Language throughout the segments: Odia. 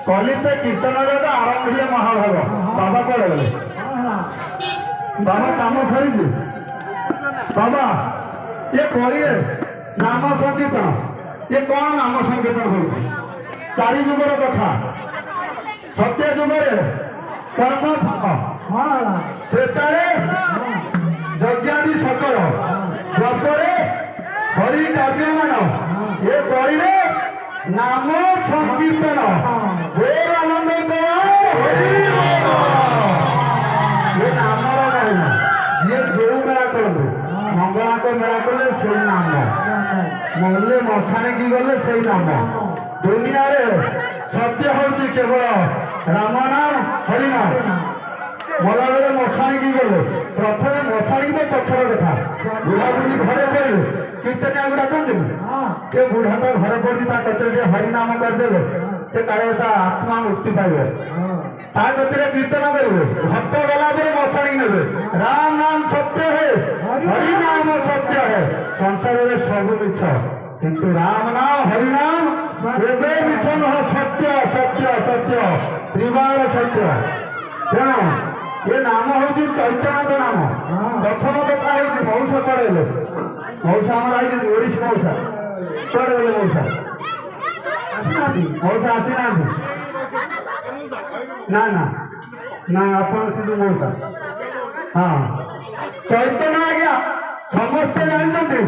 কলিতে কীর্তনরে তো আরম্ভ হলে মহাভাগ বাবা কুয়াড়ে গেলে বাবা কাম সরিছি বাবা এ কলিয়ে নাম সংকীর্তন এ কোন নাম সংকীর্তন হচ্ছে চারি যুগর কথা সত্য যুগরে কর্ম সেটারে যজ্ঞাদি সকল যজ্ঞরে হরি কার্যমান এ করিলে নাম সংকীর্তন ঘোর আনন্দ এ নামর মহিমা ଯିଏ ଯୋଉ ମେଳା କରନ୍ତୁ ମଙ୍ଗଳାଙ୍କ ମେଳା କଲେ ସେଇ ନାମ ମଲେ ମଶାଣିକି ଗଲେ ସେଇ ନାମ ଦୁନିଆରେ ସତ୍ୟ ହଉଛି କେବଳ ରାମ ନାମ ହରି ନାମ ମଲାବେଳେ ମଶାଣିକି ଗଲେ ପ୍ରଥମେ ମଶାଣିକି ତ ପଛର କଥା ବୁଢ଼ାବୁଢ଼ୀ ଘରେ ପଡ଼ିଲେ କୀର୍ତ୍ତନିଆ ଗୁଡ଼ା କହନ୍ତିନି ସେ ବୁଢ଼ାଟା ଘରେ ପଡ଼ିଛି ତା କତିରେ ଟିକେ ହରିନାମ କରିଦେଲେ ସେ କାଳେ ତା ଆତ୍ମା ମୁକ୍ତି ପାଇବ ତା କତିରେ କୀର୍ତ୍ତନ କରିବେ ଭକ୍ତ ଗଲା ପରେ ମଶାଣିକି ନେବେ ରାମ ନାମ ସତ୍ୟ ହେ ହରି ନାମ ସତ୍ୟ ହେ ସଂସାରରେ ସବୁ ମିଛ କିନ୍ତୁ ରାମ ନାମ ହରି ନାମ କେବେ ମିଛ ନୁହଁ ସତ୍ୟ ସତ୍ୟ ସତ୍ୟ ତ୍ରିବାଳ ସତ୍ୟ ତେଣୁ ଏ ନାମ ହଉଛି ଚୈତନ୍ୟଙ୍କ ନାମ ପ୍ରଥମ କଥା ହଉଛି ମଉସା ପଳେଇଲେ ମଉସା ଆମର ଆଇଛନ୍ତି ଓଡ଼ିଶୀ ମଉସା କୁଆଡ଼େ ଗଲେ ମଉସା ମଉସା ଆସିନାହାନ୍ତି ନା ନା ନା ଆପଣ ସେଠୁ ମଉସା ହଁ ଚୈତନ୍ୟ ଆଜ୍ଞା ସମସ୍ତେ ଜାଣିଛନ୍ତି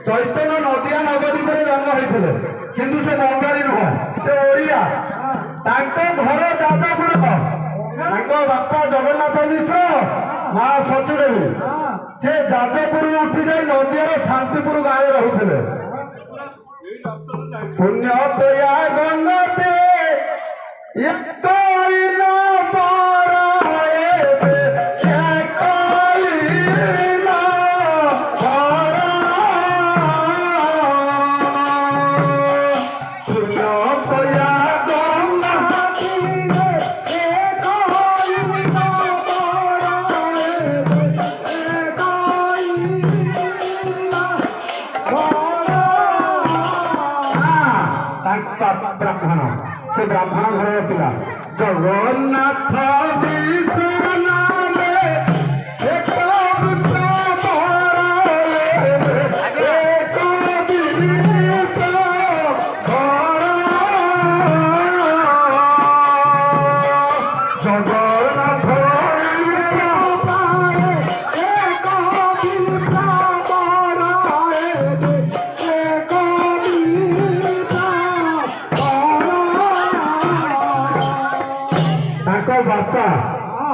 ଚୈତନ୍ୟ ନଦିଆ ନବଦ୍ୱୀପରେ ଜନ୍ମ ହେଇଥିଲେ କିନ୍ତୁ ସେ ବଙ୍ଗାଳୀ ନୁହଁ ସେ ଓଡ଼ିଆ ତାଙ୍କ ଘର ଯାଜପୁର ତାଙ୍କ ବାପା ଜଗନ୍ନାଥ ମିଶ୍ର ମା ସଚୁଦେବୀ ସେ ଯାଜପୁରରୁ ଉଠି ଯାଇ ନଦିଆର ଶାନ୍ତିପୁର ଗାଁରେ ରହୁଥିଲେ ପୁଣ୍ୟ ତୟା ଗଙ୍ଗତେ ବ୍ରାହ୍ମଣ ସେ ବ୍ରାହ୍ମଣ ଘରର ପିଲା ଜଗନ୍ନାଥ ବାପା